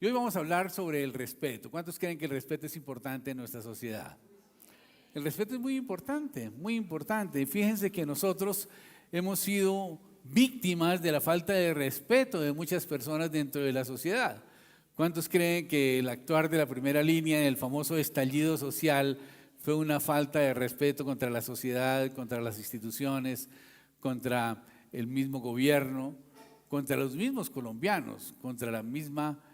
Y hoy vamos a hablar sobre el respeto. ¿Cuántos creen que el respeto es importante en nuestra sociedad? El respeto es muy importante, muy importante. Y fíjense que nosotros hemos sido víctimas de la falta de respeto de muchas personas dentro de la sociedad. ¿Cuántos creen que el actuar de la primera línea en el famoso estallido social fue una falta de respeto contra la sociedad, contra las instituciones, contra el mismo gobierno, contra los mismos colombianos, contra la misma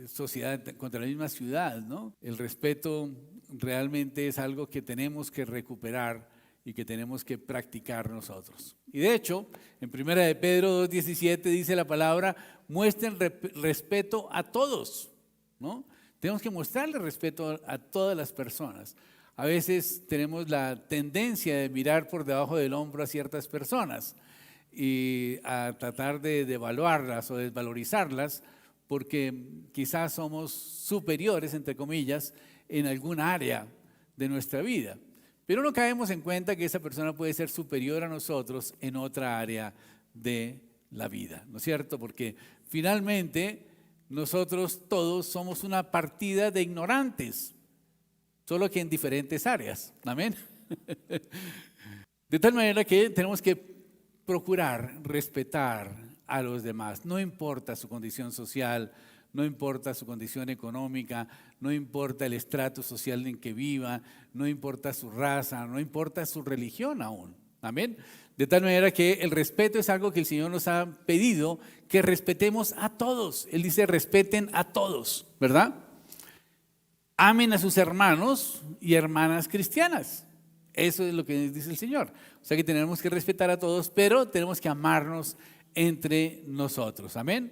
sociedad, contra la misma ciudad, ¿no? El respeto realmente es algo que tenemos que recuperar y que tenemos que practicar nosotros. Y de hecho, en 1 de Pedro 2:17 dice la palabra, muestren respeto a todos, ¿no? Tenemos que mostrarle respeto a todas las personas. A veces tenemos la tendencia de mirar por debajo del hombro a ciertas personas y a tratar de devaluarlas o desvalorizarlas porque quizás somos superiores, entre comillas, en algún área de nuestra vida. Pero no caemos en cuenta que esa persona puede ser superior a nosotros en otra área de la vida, ¿no es cierto? Porque finalmente nosotros todos somos una partida de ignorantes, solo que en diferentes áreas, ¿amén? De tal manera que tenemos que procurar respetar a los demás, no importa su condición social, no importa su condición económica, no importa el estrato social en que viva, no importa su raza, no importa su religión aún, amén. De tal manera que el respeto es algo que el Señor nos ha pedido, que respetemos a todos. Él dice respeten a todos, ¿verdad? Amen a sus hermanos y hermanas cristianas. Eso es lo que dice el Señor. O sea que tenemos que respetar a todos, pero tenemos que amarnos entre nosotros. Amén.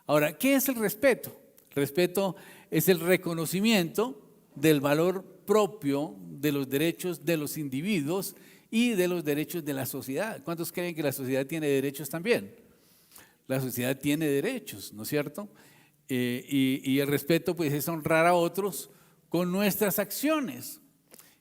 Ahora, ¿qué es el respeto? El respeto es el reconocimiento del valor propio de los derechos de los individuos y de los derechos de la sociedad. ¿Cuántos creen que la sociedad tiene derechos también? La sociedad tiene derechos, ¿no es cierto? Y el respeto pues es honrar a otros con nuestras acciones.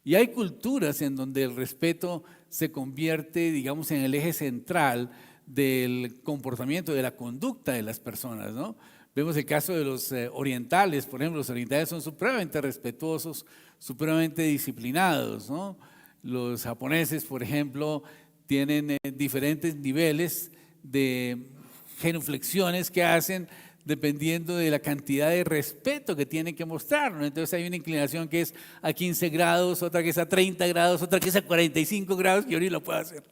Y hay culturas en donde el respeto se convierte, digamos, en el eje central del comportamiento, de la conducta de las personas, ¿no? Vemos el caso de los orientales, por ejemplo, los orientales son supremamente respetuosos, supremamente disciplinados, ¿no? Los japoneses, por ejemplo, tienen diferentes niveles de genuflexiones que hacen dependiendo de la cantidad de respeto que tienen que mostrar, ¿no? Entonces hay una inclinación que es a 15 grados, otra que es a 30 grados, otra que es a 45 grados, que yo ni lo puedo hacer.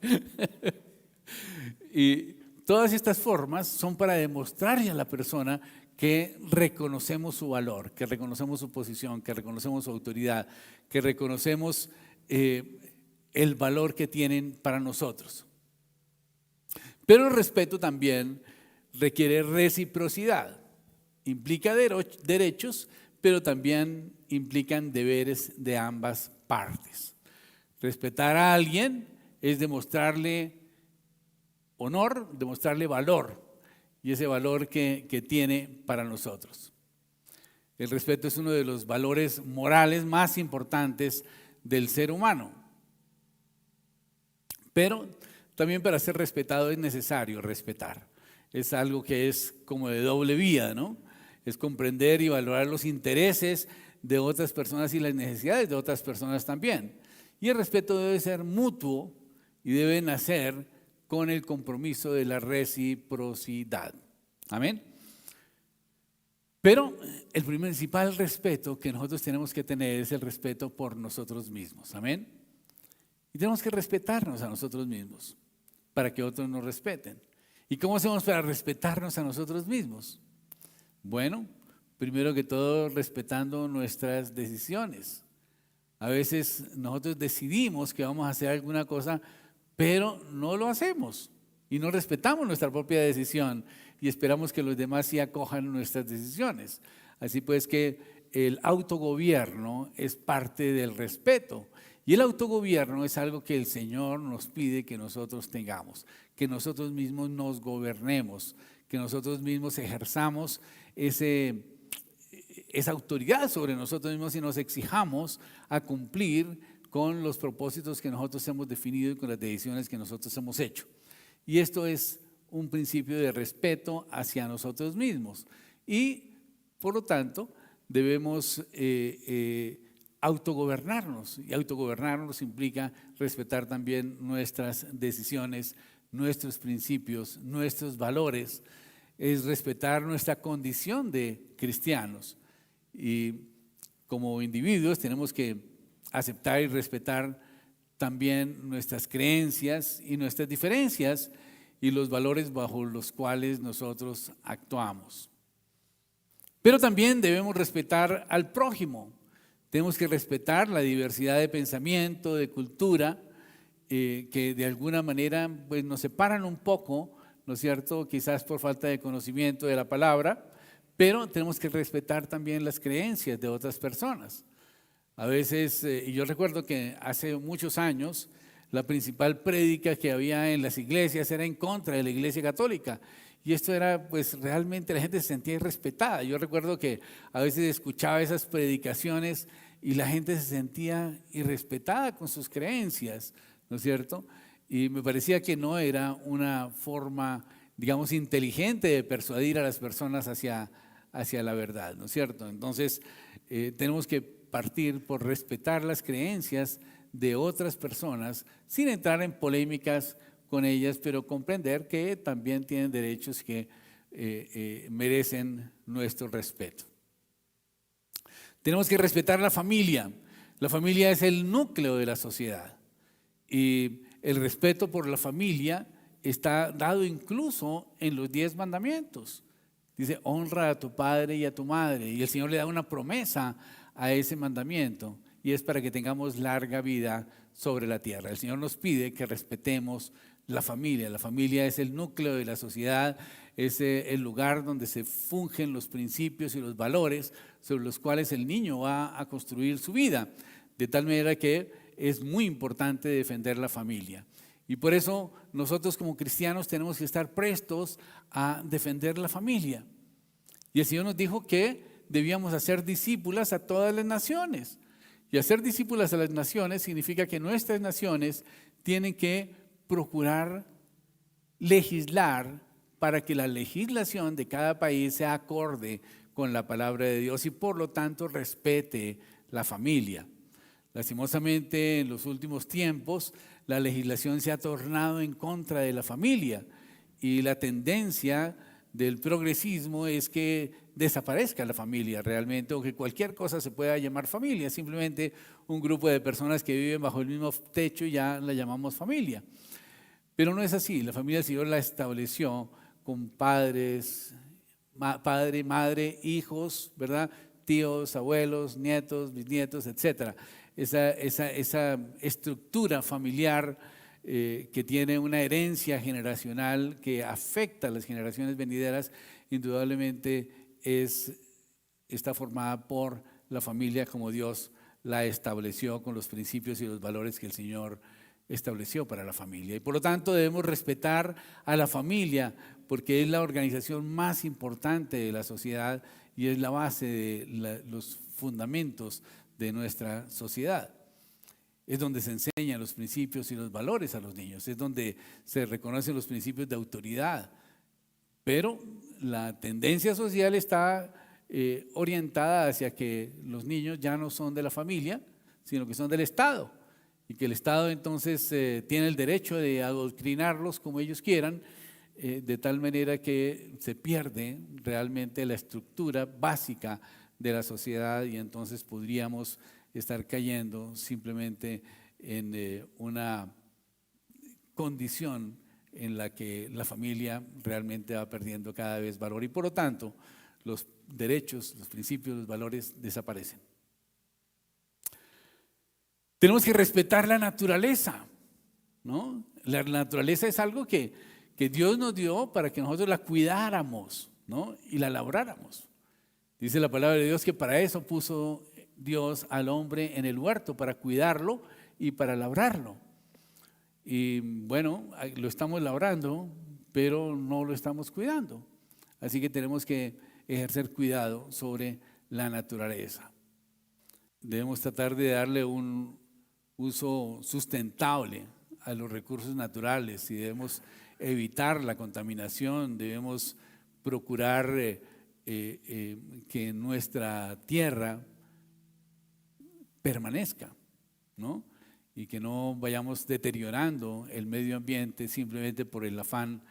Y todas estas formas son para demostrarle a la persona que reconocemos su valor, que reconocemos su posición, que reconocemos su autoridad, que reconocemos el valor que tienen para nosotros. Pero el respeto también requiere reciprocidad, implica derechos, pero también implican deberes de ambas partes. Respetar a alguien es demostrarle honor, demostrarle valor, y ese valor que tiene para nosotros. El respeto es uno de los valores morales más importantes del ser humano. Pero también para ser respetado es necesario respetar. Es algo que es como de doble vía, ¿no? Es comprender y valorar los intereses de otras personas y las necesidades de otras personas también. Y el respeto debe ser mutuo y debe nacer con el compromiso de la reciprocidad. Amén. Pero el principal respeto que nosotros tenemos que tener es el respeto por nosotros mismos. Amén. Y tenemos que respetarnos a nosotros mismos para que otros nos respeten. ¿Y cómo hacemos para respetarnos a nosotros mismos? Bueno, primero que todo respetando nuestras decisiones. A veces nosotros decidimos que vamos a hacer alguna cosa, pero no lo hacemos y no respetamos nuestra propia decisión y esperamos que los demás sí acojan nuestras decisiones. Así pues que el autogobierno es parte del respeto. Y el autogobierno es algo que el Señor nos pide que nosotros tengamos, que nosotros mismos nos gobernemos, que nosotros mismos ejerzamos esa autoridad sobre nosotros mismos y nos exijamos a cumplir con los propósitos que nosotros hemos definido y con las decisiones que nosotros hemos hecho. Y esto es un principio de respeto hacia nosotros mismos. y por lo tanto debemos autogobernarnos, y autogobernarnos implica respetar también nuestras decisiones, nuestros principios, nuestros valores, es respetar nuestra condición de cristianos. Y como individuos tenemos que aceptar y respetar también nuestras creencias y nuestras diferencias y los valores bajo los cuales nosotros actuamos. Pero también debemos respetar al prójimo. Tenemos que respetar la diversidad de pensamiento, de cultura, que de alguna manera pues, nos separan un poco, ¿no es cierto? Quizás por falta de conocimiento de la palabra, pero tenemos que respetar también las creencias de otras personas. A veces, y yo recuerdo que hace muchos años, la principal prédica que había en las iglesias era en contra de la iglesia católica. Y esto era, pues realmente la gente se sentía irrespetada. Yo recuerdo que a veces escuchaba esas predicaciones y la gente se sentía irrespetada con sus creencias, ¿no es cierto? Y me parecía que no era una forma, digamos, inteligente de persuadir a las personas hacia la verdad, ¿no es cierto? Entonces, tenemos que partir por respetar las creencias de otras personas sin entrar en polémicas con ellas, pero comprender que también tienen derechos que merecen nuestro respeto. Tenemos que respetar la familia. La familia es el núcleo de la sociedad y el respeto por la familia está dado incluso en los 10 mandamientos. Dice, honra a tu padre y a tu madre, y el Señor le da una promesa a ese mandamiento y es para que tengamos larga vida sobre la tierra. El Señor nos pide que respetemos la familia. La familia es el núcleo de la sociedad, es el lugar donde se fungen los principios y los valores sobre los cuales el niño va a construir su vida. De tal manera que es muy importante defender la familia. Y por eso nosotros como cristianos tenemos que estar prestos a defender la familia. Y el Señor nos dijo que debíamos hacer discípulas a todas las naciones. Y hacer discípulas a las naciones significa que nuestras naciones tienen que procurar legislar para que la legislación de cada país sea acorde con la palabra de Dios y por lo tanto respete la familia. Lastimosamente, en los últimos tiempos, la legislación se ha tornado en contra de la familia y la tendencia del progresismo es que desaparezca la familia realmente o que cualquier cosa se pueda llamar familia, simplemente un grupo de personas que viven bajo el mismo techo y ya la llamamos familia. Pero no es así, la familia el Señor la estableció con padres, padre, madre, hijos, ¿verdad? Tíos, abuelos, nietos, bisnietos, etcétera. Esa estructura familiar que tiene una herencia generacional que afecta a las generaciones venideras, indudablemente está formada por la familia como Dios la estableció con los principios y los valores que el Señor estableció para la familia. Y por lo tanto debemos respetar a la familia porque es la organización más importante de la sociedad y es la base de los fundamentos de nuestra sociedad. Es donde se enseñan los principios y los valores a los niños, es donde se reconocen los principios de autoridad. Pero la tendencia social está orientada hacia que los niños ya no son de la familia, sino que son del Estado. Y que el Estado entonces tiene el derecho de adoctrinarlos como ellos quieran, de tal manera que se pierde realmente la estructura básica de la sociedad y entonces podríamos estar cayendo simplemente en una condición en la que la familia realmente va perdiendo cada vez valor y por lo tanto los derechos, los principios, los valores desaparecen. Tenemos que respetar la naturaleza, ¿no? La naturaleza es algo que Dios nos dio para que nosotros la cuidáramos, ¿no? Y la labráramos. Dice la palabra de Dios que para eso puso Dios al hombre en el huerto, para cuidarlo y para labrarlo. Y bueno, lo estamos labrando, pero no lo estamos cuidando. Así que tenemos que ejercer cuidado sobre la naturaleza. Debemos tratar de darle un uso sustentable a los recursos naturales y debemos evitar la contaminación, debemos procurar que nuestra tierra permanezca, ¿no? Y que no vayamos deteriorando el medio ambiente simplemente por el afán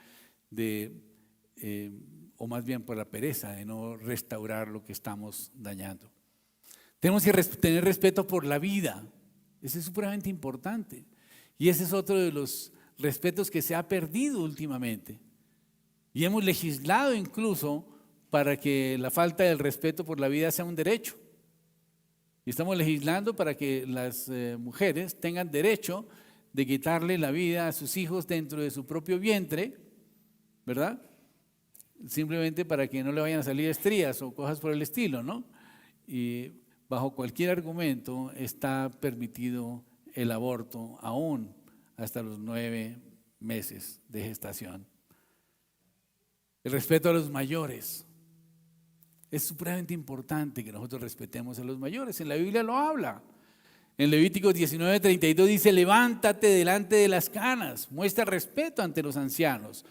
o más bien por la pereza de no restaurar lo que estamos dañando. Tenemos que tener respeto por la vida. Eso es supremamente importante. Y ese es otro de los respetos que se ha perdido últimamente. Y hemos legislado incluso para que la falta del respeto por la vida sea un derecho. Y estamos legislando para que las mujeres tengan derecho de quitarle la vida a sus hijos dentro de su propio vientre, ¿verdad? Simplemente para que no le vayan a salir estrías o cosas por el estilo, ¿no? Y bajo cualquier argumento está permitido el aborto aún hasta los 9 meses de gestación. El respeto a los mayores. Es supremamente importante que nosotros respetemos a los mayores. En la Biblia lo habla. En Levíticos 19:32 dice: levántate delante de las canas, muestra respeto ante los ancianos,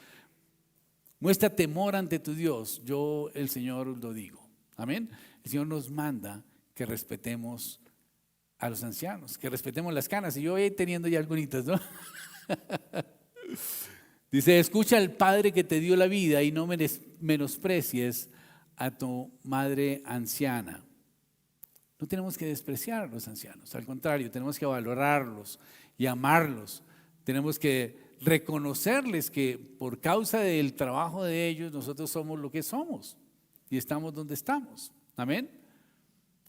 muestra temor ante tu Dios. Yo, el Señor, lo digo. Amén. El Señor nos manda que respetemos a los ancianos, que respetemos las canas. Y yo voy teniendo ya algunitas, ¿no? Dice: escucha al Padre que te dio la vida y no menosprecies a tu madre anciana. No tenemos que despreciar a los ancianos, al contrario, tenemos que valorarlos y amarlos. Tenemos que reconocerles que por causa del trabajo de ellos nosotros somos lo que somos y estamos donde estamos. Amén.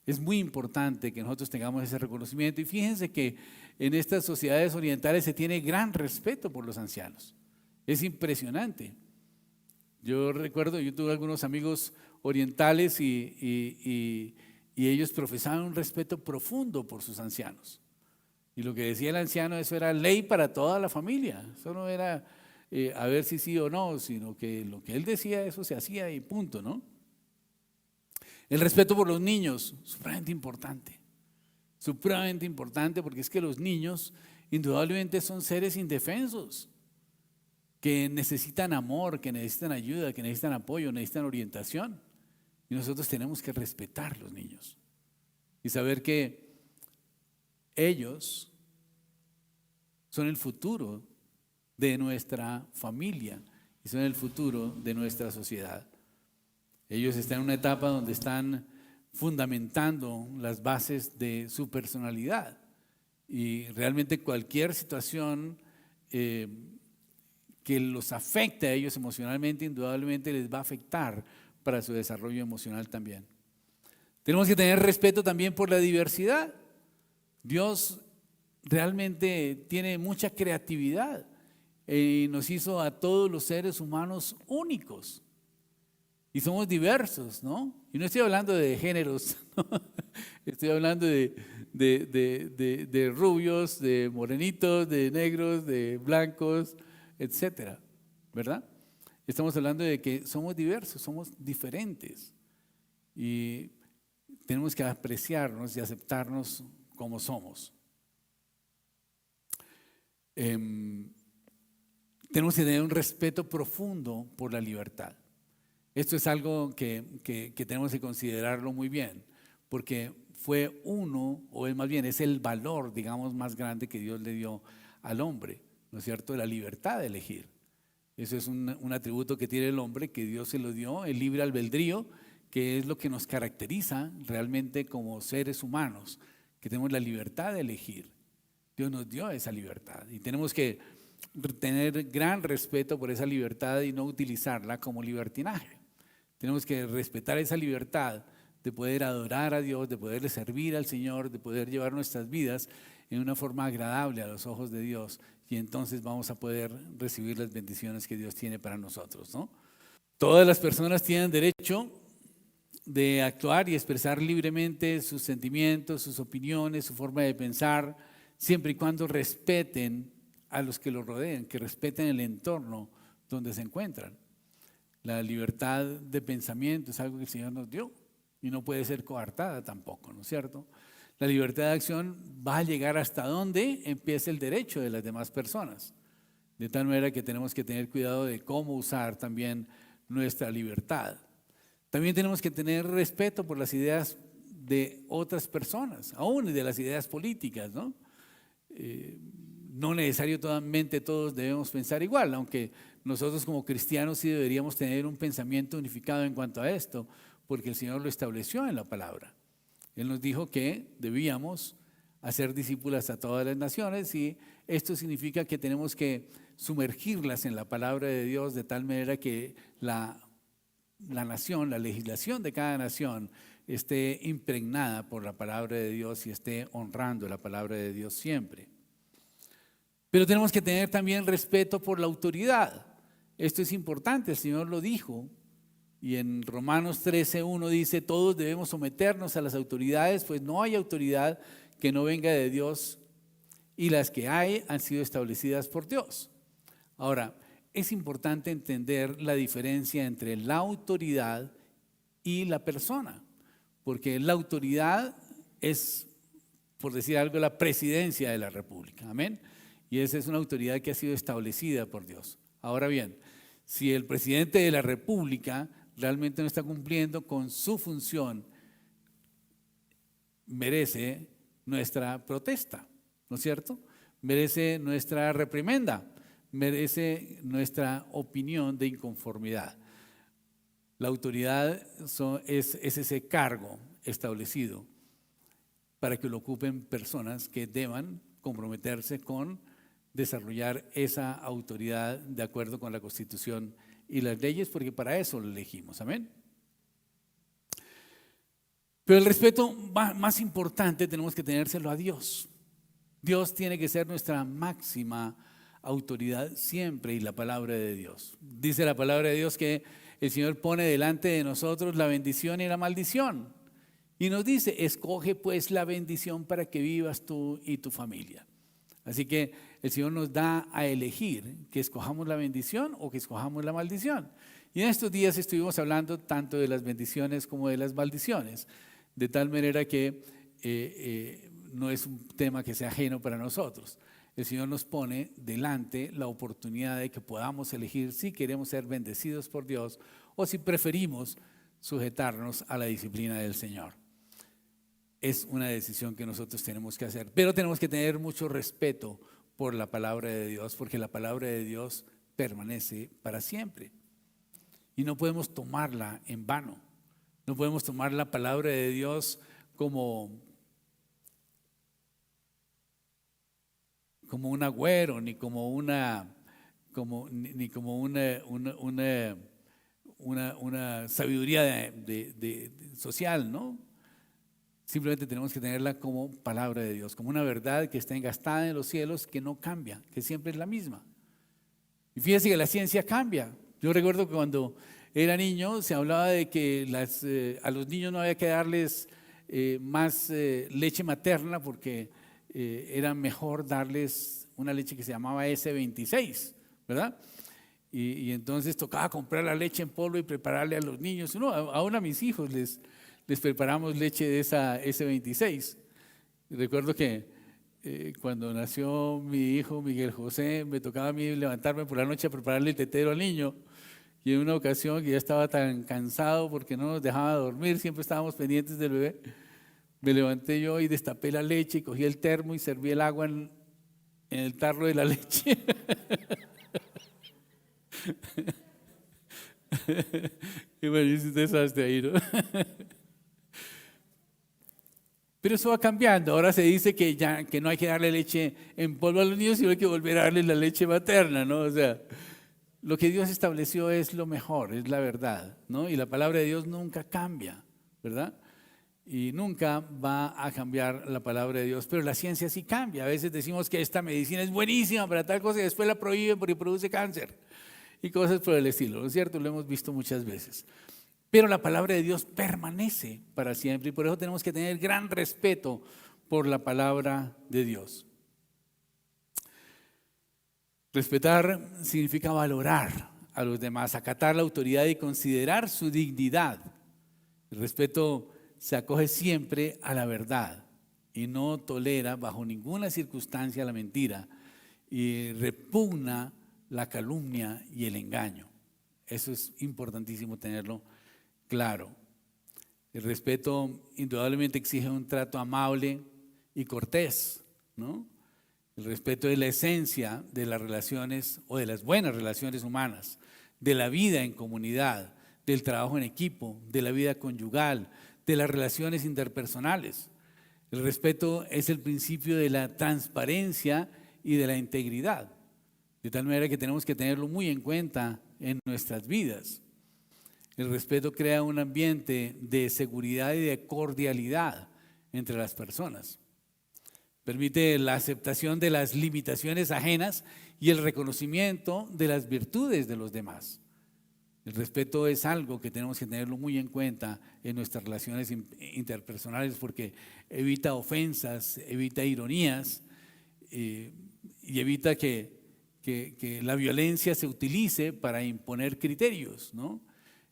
Es muy importante que nosotros tengamos ese reconocimiento, y fíjense que en estas sociedades orientales se tiene gran respeto por los ancianos. Es impresionante. Yo recuerdo, yo tuve algunos amigos orientales y ellos profesaban un respeto profundo por sus ancianos. Y lo que decía el anciano, eso era ley para toda la familia. Eso no era a ver si sí o no, sino que lo que él decía, eso se hacía y punto, ¿no? El respeto por los niños, supremamente importante, porque es que los niños indudablemente son seres indefensos, que necesitan amor, que necesitan ayuda, que necesitan apoyo, necesitan orientación. Y nosotros tenemos que respetar a los niños y saber que ellos son el futuro de nuestra familia y son el futuro de nuestra sociedad. Ellos están en una etapa donde están fundamentando las bases de su personalidad, y realmente cualquier situación que los afecte a ellos emocionalmente, indudablemente les va a afectar para su desarrollo emocional también. Tenemos que tener respeto también por la diversidad. Dios realmente tiene mucha creatividad y nos hizo a todos los seres humanos únicos. Y somos diversos, ¿no? Y no estoy hablando de géneros, ¿no? Estoy hablando de rubios, de morenitos, de negros, de blancos, etcétera, ¿verdad? Estamos hablando de que somos diversos, somos diferentes y tenemos que apreciarnos y aceptarnos como somos. Tenemos que tener un respeto profundo por la libertad. Esto es algo que tenemos que considerarlo muy bien, porque fue o más bien es el valor, digamos, más grande que Dios le dio al hombre, ¿no es cierto? La libertad de elegir. Eso es un atributo que tiene el hombre, que Dios se lo dio, el libre albedrío, que es lo que nos caracteriza realmente como seres humanos, que tenemos la libertad de elegir. Dios nos dio esa libertad y tenemos que tener gran respeto por esa libertad y no utilizarla como libertinaje. Tenemos que respetar esa libertad de poder adorar a Dios, de poderle servir al Señor, de poder llevar nuestras vidas en una forma agradable a los ojos de Dios, y entonces vamos a poder recibir las bendiciones que Dios tiene para nosotros, ¿no? Todas las personas tienen derecho de actuar y expresar libremente sus sentimientos, sus opiniones, su forma de pensar, siempre y cuando respeten a los que los rodean, que respeten el entorno donde se encuentran. La libertad de pensamiento es algo que el Señor nos dio y no puede ser coartada tampoco, ¿no es cierto? La libertad de acción va a llegar hasta donde empieza el derecho de las demás personas. De tal manera que tenemos que tener cuidado de cómo usar también nuestra libertad. También tenemos que tener respeto por las ideas de otras personas, aún de las ideas políticas, ¿no? No necesariamente todos debemos pensar igual, aunque nosotros como cristianos sí deberíamos tener un pensamiento unificado en cuanto a esto, porque el Señor lo estableció en la palabra. Él nos dijo que debíamos hacer discípulas a todas las naciones y esto significa que tenemos que sumergirlas en la palabra de Dios de tal manera que la nación, la legislación de cada nación esté impregnada por la palabra de Dios y esté honrando la palabra de Dios siempre. Pero tenemos que tener también respeto por la autoridad. Esto es importante, el Señor lo dijo. Y en Romanos 13:1 dice, todos debemos someternos a las autoridades, pues no hay autoridad que no venga de Dios y las que hay han sido establecidas por Dios. Ahora, es importante entender la diferencia entre la autoridad y la persona, porque la autoridad es, por decir algo, la presidencia de la República, amén. Y esa es una autoridad que ha sido establecida por Dios. Ahora bien, si el presidente de la República realmente no está cumpliendo con su función, merece nuestra protesta, ¿no es cierto? Merece nuestra reprimenda, merece nuestra opinión de inconformidad. La autoridad es ese cargo establecido para que lo ocupen personas que deban comprometerse con desarrollar esa autoridad de acuerdo con la Constitución y las leyes, porque para eso lo elegimos, amén. Pero el respeto más importante tenemos que tenérselo a Dios. Dios tiene que ser nuestra máxima autoridad siempre y la palabra de Dios. Dice la palabra de Dios que el Señor pone delante de nosotros la bendición y la maldición. Y nos dice, escoge pues la bendición para que vivas tú y tu familia. Así que el Señor nos da a elegir que escojamos la bendición o que escojamos la maldición. Y en estos días estuvimos hablando tanto de las bendiciones como de las maldiciones, de tal manera que no es un tema que sea ajeno para nosotros. El Señor nos pone delante la oportunidad de que podamos elegir si queremos ser bendecidos por Dios o si preferimos sujetarnos a la disciplina del Señor. Es una decisión que nosotros tenemos que hacer, pero tenemos que tener mucho respeto por la palabra de Dios, porque la palabra de Dios permanece para siempre y no podemos tomarla en vano. No podemos tomar la palabra de Dios como un agüero, ni como una sabiduría social, ¿no? Simplemente tenemos que tenerla como palabra de Dios, como una verdad que está engastada en los cielos, que no cambia, que siempre es la misma. Y fíjense que la ciencia cambia. Yo recuerdo que cuando era niño se hablaba de que a los niños no había que darles más leche materna porque era mejor darles una leche que se llamaba S26, ¿verdad? Y entonces tocaba comprar la leche en polvo y prepararle a los niños. No, aún a mis hijos les preparamos leche de esa S26. Recuerdo que cuando nació mi hijo Miguel José, me tocaba a mí levantarme por la noche a prepararle el tetero al niño. Y en una ocasión que ya estaba tan cansado porque no nos dejaba dormir, siempre estábamos pendientes del bebé, me levanté yo y destapé la leche y cogí el termo y serví el agua en el tarro de la leche. Y bueno, hice un desastre ahí, ¿no? Pero eso va cambiando. Ahora se dice que no hay que darle leche en polvo a los niños, sino hay que volver a darle la leche materna, ¿no? O sea, lo que Dios estableció es lo mejor, es la verdad, ¿no? Y la palabra de Dios nunca cambia, ¿verdad? Y nunca va a cambiar la palabra de Dios, pero la ciencia sí cambia. A veces decimos que esta medicina es buenísima para tal cosa y después la prohíben porque produce cáncer y cosas por el estilo, ¿no es cierto? Lo hemos visto muchas veces. Pero la palabra de Dios permanece para siempre y por eso tenemos que tener gran respeto por la palabra de Dios. Respetar significa valorar a los demás, acatar la autoridad y considerar su dignidad. El respeto se acoge siempre a la verdad y no tolera bajo ninguna circunstancia la mentira y repugna la calumnia y el engaño. Eso es importantísimo tenerlo claro. El respeto indudablemente exige un trato amable y cortés, ¿no? El respeto es la esencia de las relaciones o de las buenas relaciones humanas, de la vida en comunidad, del trabajo en equipo, de la vida conyugal, de las relaciones interpersonales. El respeto es el principio de la transparencia y de la integridad, de tal manera que tenemos que tenerlo muy en cuenta en nuestras vidas. El respeto crea un ambiente de seguridad y de cordialidad entre las personas. Permite la aceptación de las limitaciones ajenas y el reconocimiento de las virtudes de los demás. El respeto es algo que tenemos que tenerlo muy en cuenta en nuestras relaciones interpersonales porque evita ofensas, evita ironías y evita que la violencia se utilice para imponer criterios, ¿no?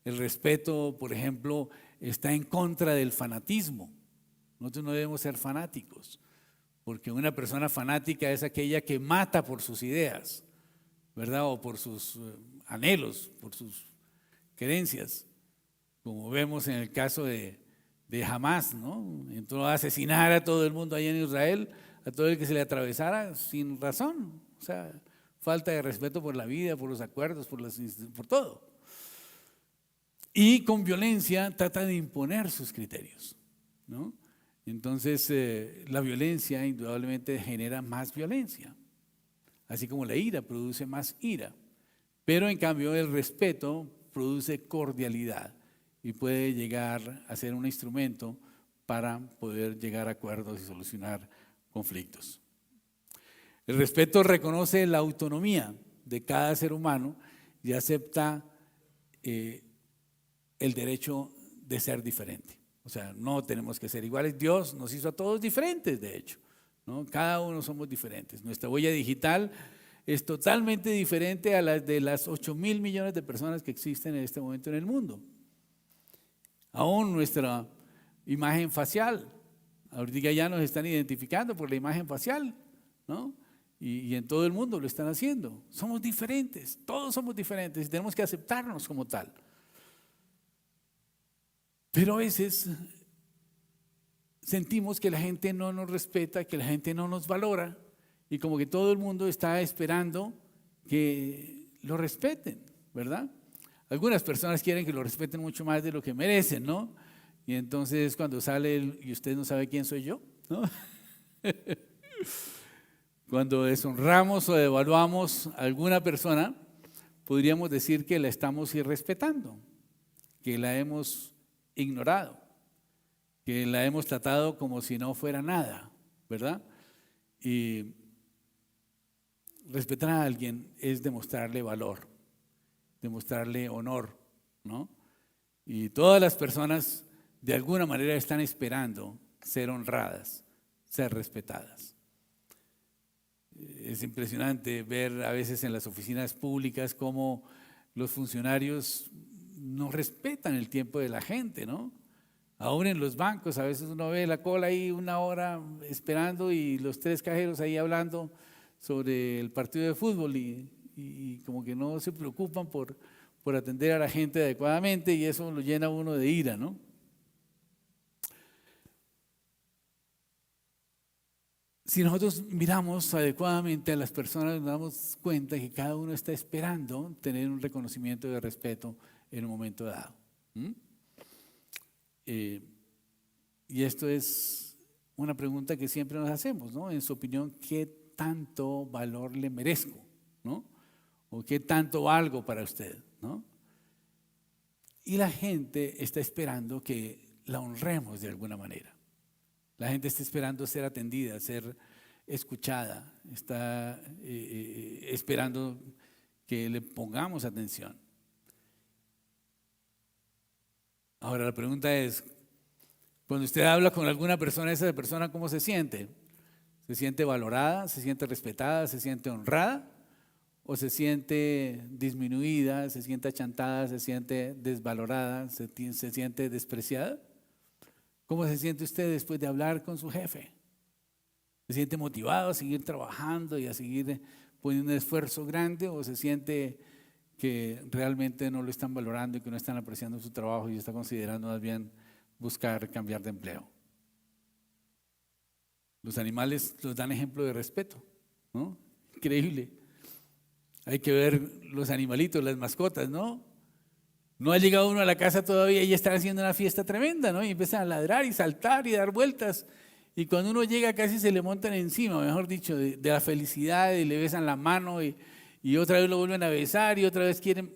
El respeto, por ejemplo, está en contra del fanatismo. Nosotros no debemos ser fanáticos, porque una persona fanática es aquella que mata por sus ideas, ¿verdad? O por sus anhelos, por sus creencias, como vemos en el caso de Hamás, ¿no? Entró a asesinar a todo el mundo allá en Israel, a todo el que se le atravesara sin razón, o sea, falta de respeto por la vida, por los acuerdos, por todo. Y con violencia trata de imponer sus criterios, ¿no? Entonces, la violencia indudablemente genera más violencia, así como la ira produce más ira. Pero en cambio el respeto produce cordialidad y puede llegar a ser un instrumento para poder llegar a acuerdos y solucionar conflictos. El respeto reconoce la autonomía de cada ser humano y acepta el derecho de ser diferente. O sea, no tenemos que ser iguales. Dios nos hizo a todos diferentes, de hecho, ¿no? Cada uno somos diferentes. Nuestra huella digital es totalmente diferente a la de las 8.000 millones de personas que existen en este momento en el mundo. Aún nuestra imagen facial, ahorita ya nos están identificando por la imagen facial, ¿no? Y en todo el mundo lo están haciendo. Somos diferentes, todos somos diferentes y tenemos que aceptarnos como tal. Pero a veces sentimos que la gente no nos respeta, que la gente no nos valora y como que todo el mundo está esperando que lo respeten, ¿verdad? Algunas personas quieren que lo respeten mucho más de lo que merecen, ¿no? Y entonces cuando sale y usted no sabe quién soy yo, ¿no? Cuando deshonramos o devaluamos a alguna persona, podríamos decir que la estamos irrespetando, que la hemos ignorado, que la hemos tratado como si no fuera nada, ¿verdad? Y respetar a alguien es demostrarle valor, demostrarle honor, ¿no? Y todas las personas de alguna manera están esperando ser honradas, ser respetadas. Es impresionante ver a veces en las oficinas públicas cómo los funcionarios no respetan el tiempo de la gente, ¿no? Aún en los bancos a veces uno ve la cola ahí 1 hora esperando y los 3 cajeros ahí hablando sobre el partido de fútbol y como que no se preocupan por atender a la gente adecuadamente y eso lo llena a uno de ira, ¿no? Si nosotros miramos adecuadamente a las personas, nos damos cuenta que cada uno está esperando tener un reconocimiento de respeto en un momento dado. Y esto es una pregunta que siempre nos hacemos, ¿no? En su opinión, ¿qué tanto valor le merezco? ¿No? ¿O qué tanto valgo para usted? ¿No? Y la gente está esperando que la honremos de alguna manera. La gente está esperando ser atendida, ser escuchada, está esperando que le pongamos atención. Ahora la pregunta es, cuando usted habla con alguna persona, esa persona ¿cómo se siente? ¿Se siente valorada? ¿Se siente respetada? ¿Se siente honrada? ¿O se siente disminuida? ¿Se siente achantada? ¿Se siente desvalorada? ¿Se siente despreciada? ¿Cómo se siente usted después de hablar con su jefe? ¿Se siente motivado a seguir trabajando y a seguir poniendo un esfuerzo grande? ¿O se siente que realmente no lo están valorando y que no están apreciando su trabajo y está considerando más bien buscar cambiar de empleo. Los animales nos dan ejemplo de respeto, ¿no? Increíble. Hay que ver los animalitos, las mascotas, ¿no? No ha llegado uno a la casa todavía y ya están haciendo una fiesta tremenda, ¿no? Y empiezan a ladrar y saltar y dar vueltas. Y cuando uno llega casi se le montan encima, mejor dicho, de la felicidad, y le besan la mano y otra vez lo vuelven a besar y otra vez quieren.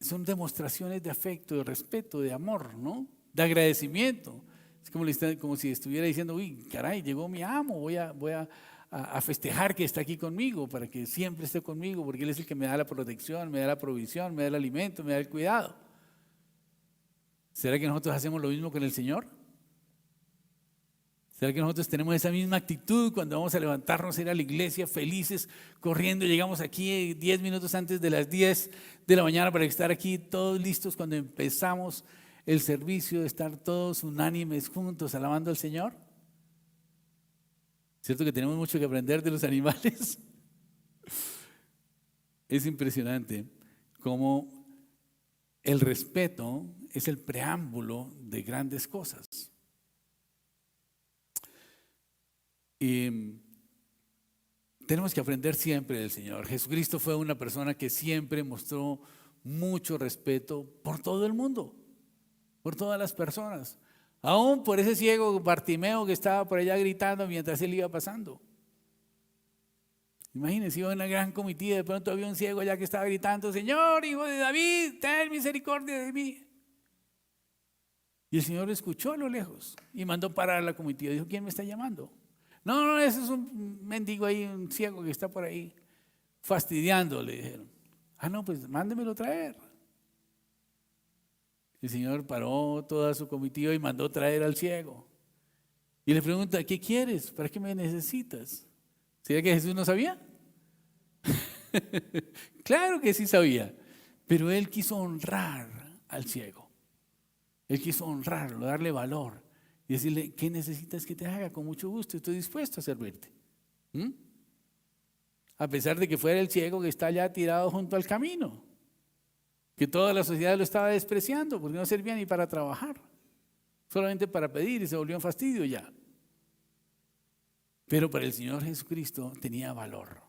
Son demostraciones de afecto, de respeto, de amor, ¿no? De agradecimiento. Es como si estuviera diciendo, uy, caray, llegó mi amo, voy a festejar que está aquí conmigo, para que siempre esté conmigo, porque Él es el que me da la protección, me da la provisión, me da el alimento, me da el cuidado. ¿Será que nosotros hacemos lo mismo con el Señor? ¿Será que nosotros tenemos esa misma actitud cuando vamos a levantarnos, ir a la iglesia felices, corriendo? Llegamos aquí 10 minutos antes de las 10 de la mañana para estar aquí todos listos cuando empezamos el servicio, de estar todos unánimes juntos alabando al Señor. ¿Cierto que tenemos mucho que aprender de los animales? Es impresionante cómo el respeto es el preámbulo de grandes cosas. Y tenemos que aprender siempre del Señor. Jesucristo fue una persona que siempre mostró mucho respeto por todo el mundo, por todas las personas. Aún por ese ciego Bartimeo que estaba por allá gritando mientras él iba pasando. Imagínense, iba una gran comitiva, de pronto había un ciego allá que estaba gritando, Señor, Hijo de David, ten misericordia de mí. Y el Señor escuchó a lo lejos y mandó parar a la comitiva. Dijo, ¿quién me está llamando? No, ese es un mendigo ahí, un ciego que está por ahí fastidiando, le dijeron. No, pues mándemelo traer. El Señor paró toda su comitiva y mandó traer al ciego. Y le pregunta, ¿qué quieres? ¿Para qué me necesitas? ¿Sería que Jesús no sabía? Claro que sí sabía, pero Él quiso honrar al ciego. Él quiso honrarlo, darle valor y decirle, ¿qué necesitas que te haga? Con mucho gusto, estoy dispuesto a servirte. A pesar de que fuera el ciego que está allá tirado junto al camino, que toda la sociedad lo estaba despreciando porque no servía ni para trabajar, solamente para pedir, y se volvió un fastidio ya. Pero para el Señor Jesucristo tenía valor.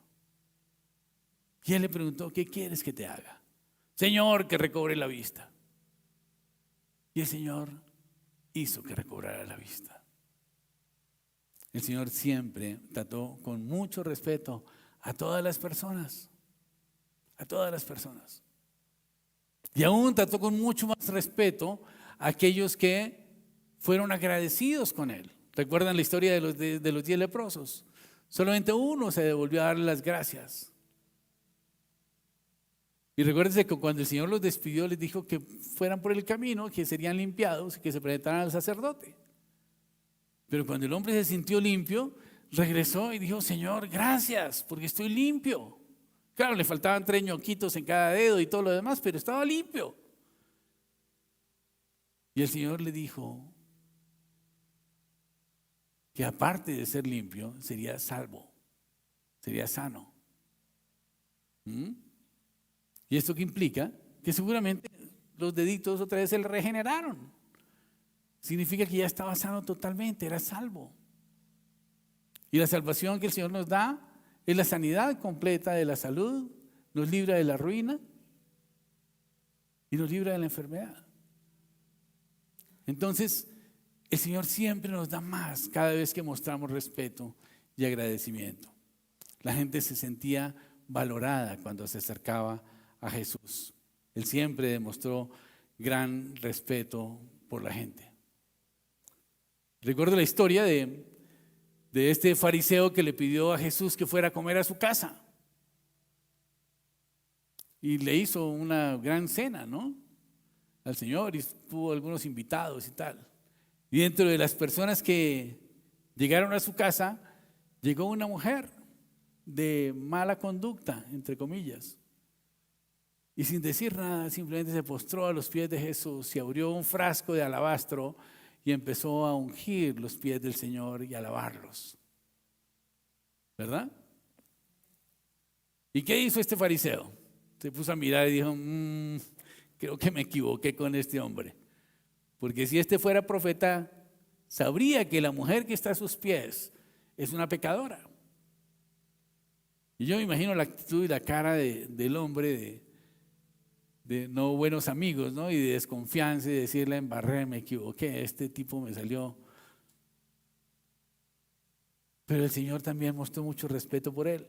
Y Él le preguntó, ¿qué quieres que te haga? Señor, que recobre la vista. Y el Señor hizo que recobrara la vista. El Señor siempre trató con mucho respeto a todas las personas, a todas las personas. Y aún trató con mucho más respeto a aquellos que fueron agradecidos con Él. ¿Recuerdan la historia de los 10 leprosos? Solamente uno se devolvió a darle las gracias. Y recuérdense que cuando el Señor los despidió, les dijo que fueran por el camino, que serían limpiados y que se presentaran al sacerdote. Pero cuando el hombre se sintió limpio, regresó y dijo, Señor, gracias, porque estoy limpio. Claro, le faltaban 3 ñoquitos en cada dedo y todo lo demás, pero estaba limpio. Y el Señor le dijo que aparte de ser limpio, sería salvo, sería sano. ¿Y esto qué implica? Que seguramente los deditos otra vez se le regeneraron. Significa que ya estaba sano totalmente, era salvo. Y la salvación que el Señor nos da es la sanidad completa de la salud, nos libra de la ruina y nos libra de la enfermedad. Entonces, el Señor siempre nos da más cada vez que mostramos respeto y agradecimiento. La gente se sentía valorada cuando se acercaba a Jesús. Él siempre demostró gran respeto por la gente. Recuerdo la historia de este fariseo que le pidió a Jesús que fuera a comer a su casa. Y le hizo una gran cena, ¿no? Al Señor, y tuvo algunos invitados y tal. Y dentro de las personas que llegaron a su casa, llegó una mujer de mala conducta, entre comillas. Y sin decir nada, simplemente se postró a los pies de Jesús y abrió un frasco de alabastro y empezó a ungir los pies del Señor y a lavarlos. ¿Verdad? ¿Y qué hizo este fariseo? Se puso a mirar y dijo, creo que me equivoqué con este hombre. Porque si este fuera profeta, sabría que la mujer que está a sus pies es una pecadora. Y yo me imagino la actitud y la cara del hombre de no buenos amigos, ¿no? Y de desconfianza y de decirle en barrera, me equivoqué, este tipo me salió. Pero el Señor también mostró mucho respeto por él.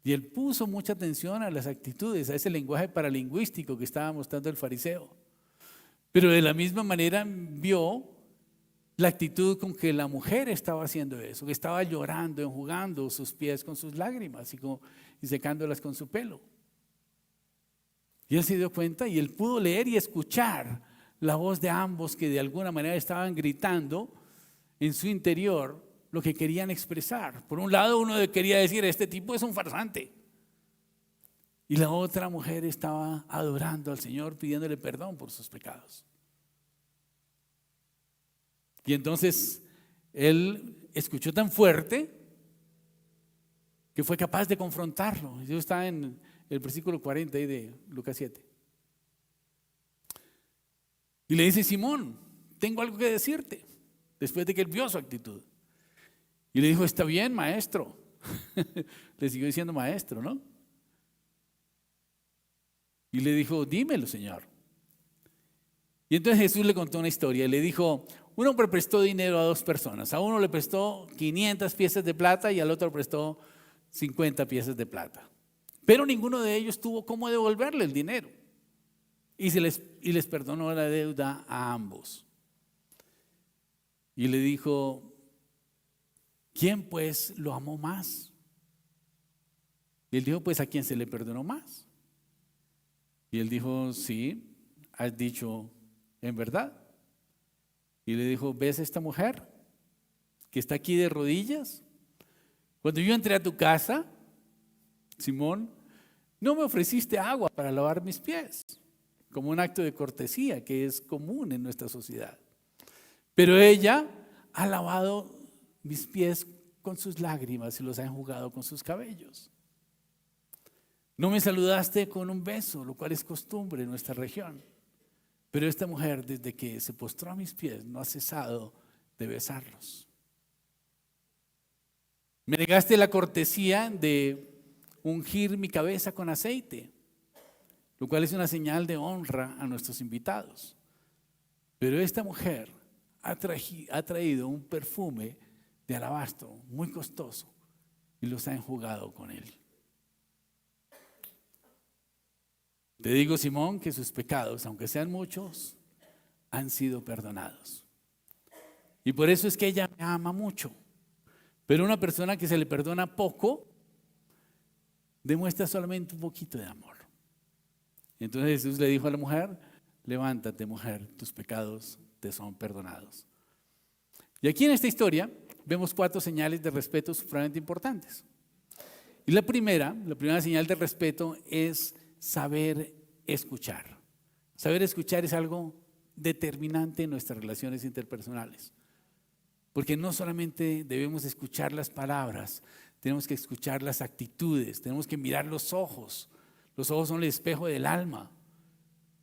Y él puso mucha atención a las actitudes, a ese lenguaje paralingüístico que estaba mostrando el fariseo. Pero de la misma manera vio la actitud con que la mujer estaba haciendo eso, que estaba llorando, enjugando sus pies con sus lágrimas y secándolas con su pelo. Y él se dio cuenta y él pudo leer y escuchar la voz de ambos que de alguna manera estaban gritando en su interior lo que querían expresar. Por un lado uno quería decir, este tipo es un farsante. Y la otra mujer estaba adorando al Señor, pidiéndole perdón por sus pecados. Y entonces él escuchó tan fuerte que fue capaz de confrontarlo. Eso está en el versículo 40 ahí de Lucas 7. Y le dice, Simón, tengo algo que decirte, después de que él vio su actitud. Y le dijo, está bien, maestro. Le siguió diciendo maestro, ¿no? Y le dijo, dímelo, Señor. Y entonces Jesús le contó una historia y le dijo, un hombre prestó dinero a dos personas. A uno le prestó 500 piezas de plata y al otro prestó 50 piezas de plata. Pero ninguno de ellos tuvo cómo devolverle el dinero. Y les perdonó la deuda a ambos. Y le dijo, ¿quién pues lo amó más? Y él dijo, pues a quien se le perdonó más. Y él dijo, sí, has dicho en verdad. Y le dijo, ¿ves a esta mujer que está aquí de rodillas? Cuando yo entré a tu casa, Simón, no me ofreciste agua para lavar mis pies, como un acto de cortesía que es común en nuestra sociedad. Pero ella ha lavado mis pies con sus lágrimas y los ha enjugado con sus cabellos. No me saludaste con un beso, lo cual es costumbre en nuestra región. Pero esta mujer, desde que se postró a mis pies, no ha cesado de besarlos. Me negaste la cortesía de ungir mi cabeza con aceite, lo cual es una señal de honra a nuestros invitados. Pero esta mujer ha traído un perfume de alabastro muy costoso y los ha enjugado con él. Te digo, Simón, que sus pecados, aunque sean muchos, han sido perdonados. Y por eso es que ella me ama mucho. Pero una persona que se le perdona poco, demuestra solamente un poquito de amor. Entonces Jesús le dijo a la mujer, levántate, mujer, tus pecados te son perdonados. Y aquí en esta historia vemos 4 señales de respeto sumamente importantes. Y la primera señal de respeto es saber escuchar. Saber escuchar es algo determinante en nuestras relaciones interpersonales. Porque no solamente debemos escuchar las palabras, tenemos que escuchar las actitudes, tenemos que mirar los ojos. Los ojos son el espejo del alma.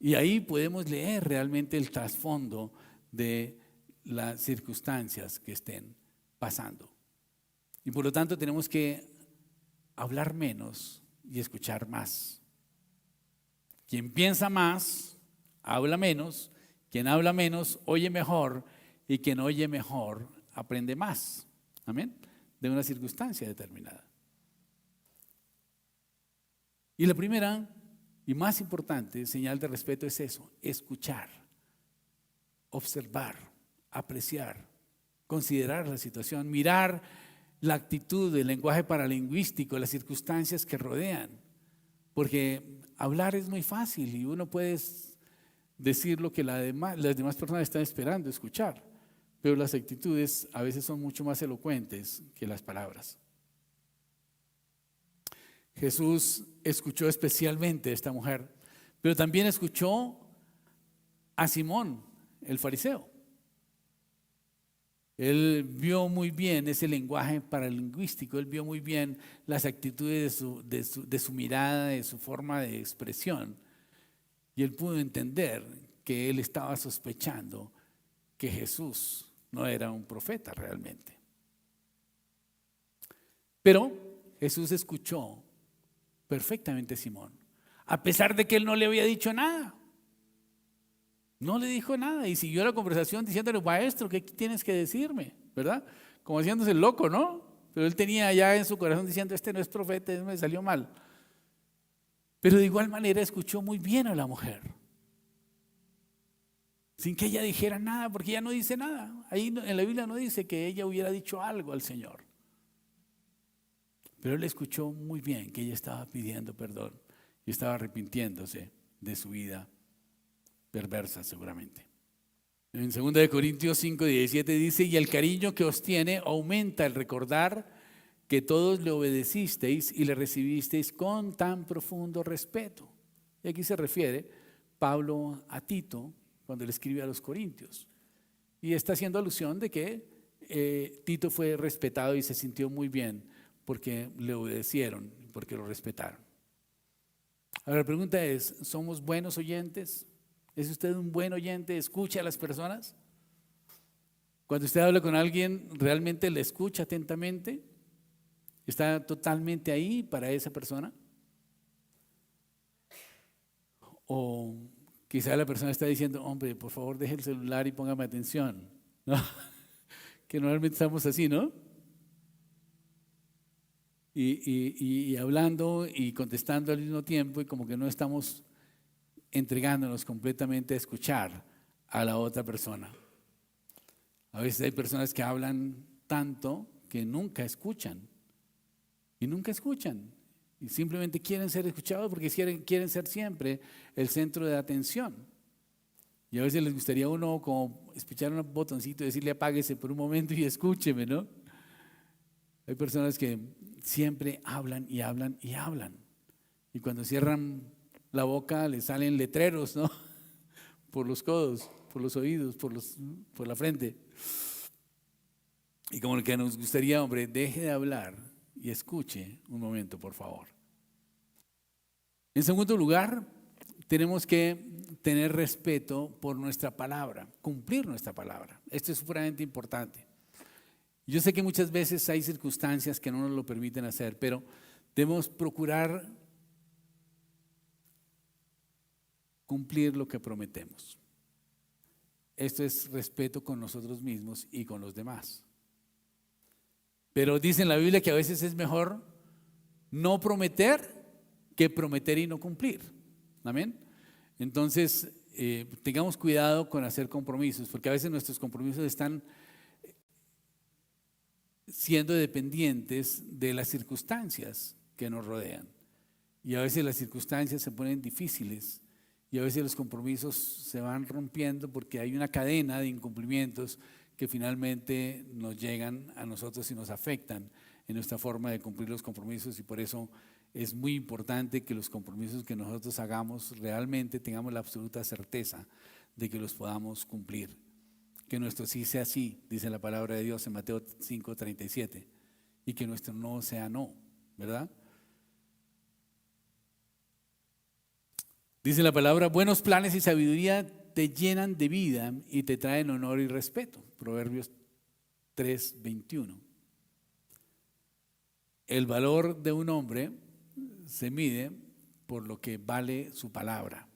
Y ahí podemos leer realmente el trasfondo de las circunstancias que estén pasando. Y por lo tanto tenemos que hablar menos y escuchar más. Quien piensa más, habla menos. Quien habla menos, oye mejor. Y quien oye mejor, aprende más. Amén. De una circunstancia determinada. Y la primera y más importante señal de respeto es eso: escuchar, observar, apreciar, considerar la situación, mirar la actitud, el lenguaje paralingüístico, las circunstancias que rodean. Porque hablar es muy fácil y uno puede decir lo que las demás personas están esperando escuchar, pero las actitudes a veces son mucho más elocuentes que las palabras. Jesús escuchó especialmente a esta mujer, pero también escuchó a Simón, el fariseo. Él vio muy bien ese lenguaje paralingüístico, él vio muy bien las actitudes de su mirada, de su forma de expresión. Y él pudo entender que él estaba sospechando que Jesús no era un profeta realmente. Pero Jesús escuchó perfectamente a Simón, a pesar de que él no le había dicho nada. No le dijo nada y siguió la conversación diciéndole: maestro, ¿qué tienes que decirme? ¿Verdad? Como haciéndose el loco, ¿no? Pero él tenía ya en su corazón diciendo: este no es profeta, este me salió mal. Pero de igual manera escuchó muy bien a la mujer, sin que ella dijera nada, porque ella no dice nada. Ahí en la Biblia no dice que ella hubiera dicho algo al Señor. Pero él escuchó muy bien que ella estaba pidiendo perdón y estaba arrepintiéndose de su vida perversa seguramente. En 2 Corintios 5:17 dice: y el cariño que os tiene aumenta al recordar que todos le obedecisteis y le recibisteis con tan profundo respeto. Y aquí se refiere Pablo a Tito cuando le escribe a los Corintios. Y está haciendo alusión de que Tito fue respetado y se sintió muy bien porque le obedecieron, porque lo respetaron. Ahora la pregunta es: ¿somos buenos oyentes? ¿Es usted un buen oyente? ¿Escucha a las personas? Cuando usted habla con alguien, ¿realmente le escucha atentamente? ¿Está totalmente ahí para esa persona? O quizá la persona está diciendo: hombre, por favor deje el celular y póngame atención, ¿no? Que normalmente estamos así, ¿no? Y hablando y contestando al mismo tiempo, y como que no estamos entregándonos completamente a escuchar a la otra persona. A veces hay personas que hablan tanto que nunca escuchan. Y nunca escuchan. Y simplemente quieren ser escuchados porque quieren ser siempre el centro de atención. Y a veces les gustaría a uno como escuchar un botoncito y decirle: apáguese por un momento y escúcheme, ¿no? Hay personas que siempre hablan y hablan y hablan. Y cuando cierran la boca les salen letreros, ¿no? Por los codos, por los oídos, por la frente. Y como que nos gustaría: hombre, deje de hablar y escuche un momento, por favor. En segundo lugar, tenemos que tener respeto por nuestra palabra, cumplir nuestra palabra. Esto es sumamente importante. Yo sé que muchas veces hay circunstancias que no nos lo permiten hacer, pero debemos procurar cumplir lo que prometemos. Esto es respeto con nosotros mismos y con los demás. Pero dice en la Biblia que a veces es mejor no prometer que prometer y no cumplir. Amén. Entonces, tengamos cuidado con hacer compromisos, porque a veces nuestros compromisos están siendo dependientes de las circunstancias que nos rodean. Y a veces las circunstancias se ponen difíciles y a veces los compromisos se van rompiendo porque hay una cadena de incumplimientos que finalmente nos llegan a nosotros y nos afectan en nuestra forma de cumplir los compromisos. Y por eso es muy importante que los compromisos que nosotros hagamos realmente tengamos la absoluta certeza de que los podamos cumplir. Que nuestro sí sea sí, dice la palabra de Dios en Mateo 5:37, y que nuestro no sea no, ¿verdad? Dice la palabra: buenos planes y sabiduría te llenan de vida y te traen honor y respeto. Proverbios 3:21. El valor de un hombre se mide por lo que vale su palabra.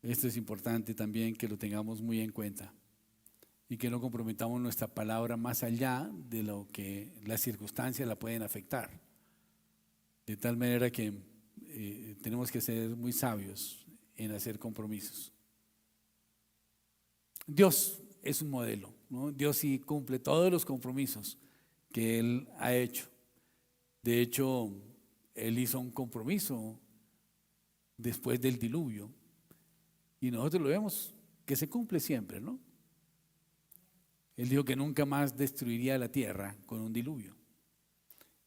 Esto es importante también que lo tengamos muy en cuenta y que no comprometamos nuestra palabra más allá de lo que las circunstancias la pueden afectar. De tal manera que tenemos que ser muy sabios en hacer compromisos. Dios es un modelo, ¿no? Dios sí cumple todos los compromisos que Él ha hecho. De hecho, Él hizo un compromiso después del diluvio y nosotros lo vemos que se cumple siempre, ¿no? Él dijo que nunca más destruiría la tierra con un diluvio.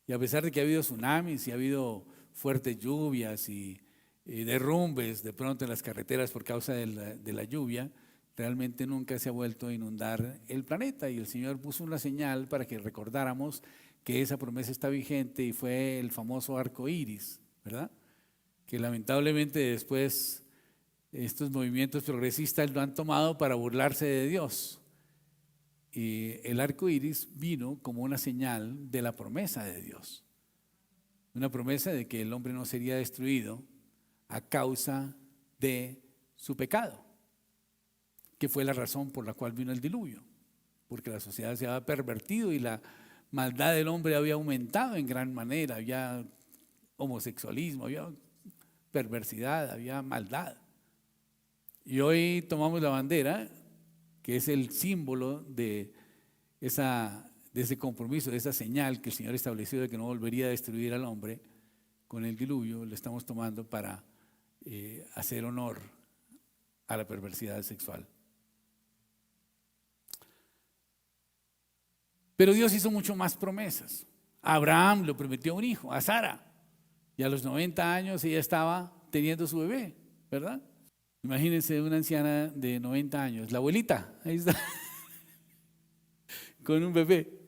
Y a pesar de que ha habido tsunamis y ha habido fuertes lluvias y derrumbes de pronto en las carreteras por causa de la lluvia, realmente nunca se ha vuelto a inundar el planeta, y el Señor puso una señal para que recordáramos que esa promesa está vigente, y fue el famoso arco iris, ¿verdad? Que lamentablemente después estos movimientos progresistas lo han tomado para burlarse de Dios. Y el arco iris vino como una señal de la promesa de Dios, una promesa de que el hombre no sería destruido a causa de su pecado, que fue la razón por la cual vino el diluvio, porque la sociedad se había pervertido y la maldad del hombre había aumentado en gran manera. Había homosexualismo, había perversidad, había maldad. Y hoy tomamos la bandera, que es el símbolo de ese compromiso, de esa señal que el Señor estableció de que no volvería a destruir al hombre con el diluvio. Lo estamos tomando para hacer honor a la perversidad sexual. Pero Dios hizo mucho más promesas. A Abraham le prometió un hijo, a Sara, y a los 90 años ella estaba teniendo su bebé, ¿verdad? Imagínense una anciana de 90 años, la abuelita, ahí está, con un bebé.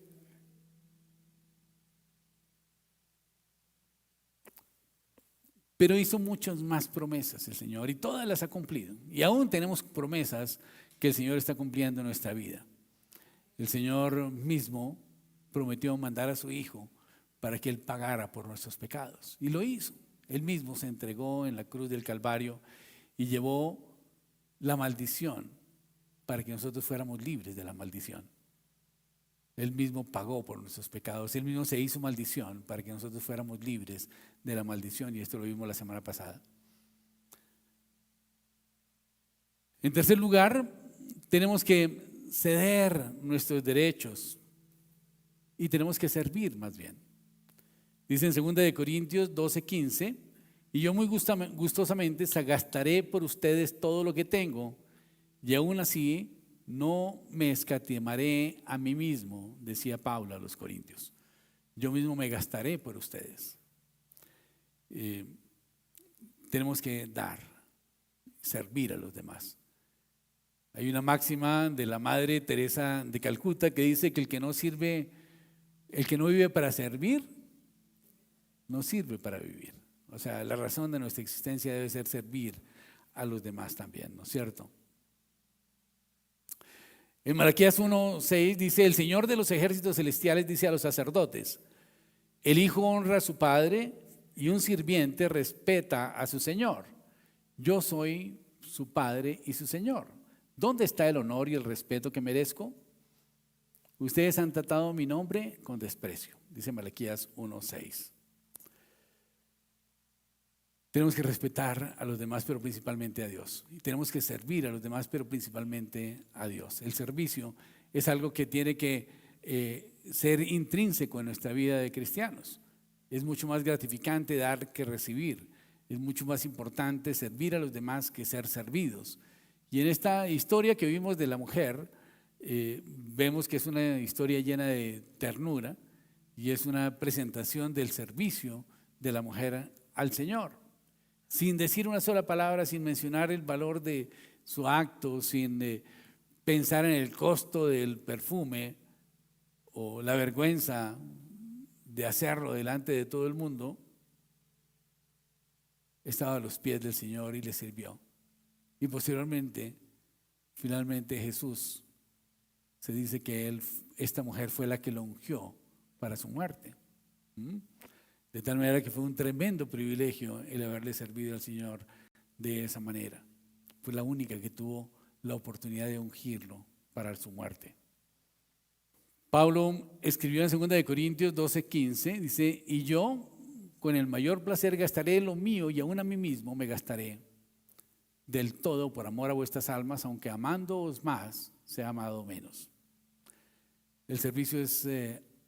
Pero hizo muchas más promesas el Señor, y todas las ha cumplido. Y aún tenemos promesas que el Señor está cumpliendo en nuestra vida. El Señor mismo prometió mandar a su Hijo para que Él pagara por nuestros pecados. Y lo hizo. Él mismo se entregó en la cruz del Calvario y llevó la maldición para que nosotros fuéramos libres de la maldición. Él mismo pagó por nuestros pecados. Él mismo se hizo maldición para que nosotros fuéramos libres de la maldición. Y esto lo vimos la semana pasada. En tercer lugar, tenemos que ceder nuestros derechos y tenemos que servir más bien. Dice en 2 Corintios 12:15: y yo muy gustosamente gastaré por ustedes todo lo que tengo, y aún así no me escatimaré a mí mismo, decía Pablo a los corintios. Yo mismo me gastaré por ustedes. Tenemos que dar, servir a los demás. Hay una máxima de la Madre Teresa de Calcuta que dice que el que no vive para servir, no sirve para vivir. O sea, la razón de nuestra existencia debe ser servir a los demás también, ¿no es cierto? En Malaquías 1:6 dice: el Señor de los ejércitos celestiales dice a los sacerdotes: el hijo honra a su padre y un sirviente respeta a su señor. Yo soy su padre y su señor. ¿Dónde está el honor y el respeto que merezco? Ustedes han tratado mi nombre con desprecio, dice Malaquías 1:6. Tenemos que respetar a los demás, pero principalmente a Dios. Y tenemos que servir a los demás, pero principalmente a Dios. El servicio es algo que tiene que ser intrínseco en nuestra vida de cristianos. Es mucho más gratificante dar que recibir. Es mucho más importante servir a los demás que ser servidos. Y en esta historia que vimos de la mujer, vemos que es una historia llena de ternura y es una presentación del servicio de la mujer al Señor. Sin decir una sola palabra, sin mencionar el valor de su acto, sin pensar en el costo del perfume o la vergüenza de hacerlo delante de todo el mundo, estaba a los pies del Señor y le sirvió. Y posteriormente, finalmente Jesús, se dice que esta mujer fue la que lo ungió para su muerte. De tal manera que fue un tremendo privilegio el haberle servido al Señor de esa manera. Fue la única que tuvo la oportunidad de ungirlo para su muerte. Pablo escribió en 2 Corintios 12:15, dice: y yo con el mayor placer gastaré lo mío, y aún a mí mismo me gastaré del todo por amor a vuestras almas, aunque amándoos más, sea amado menos. El servicio es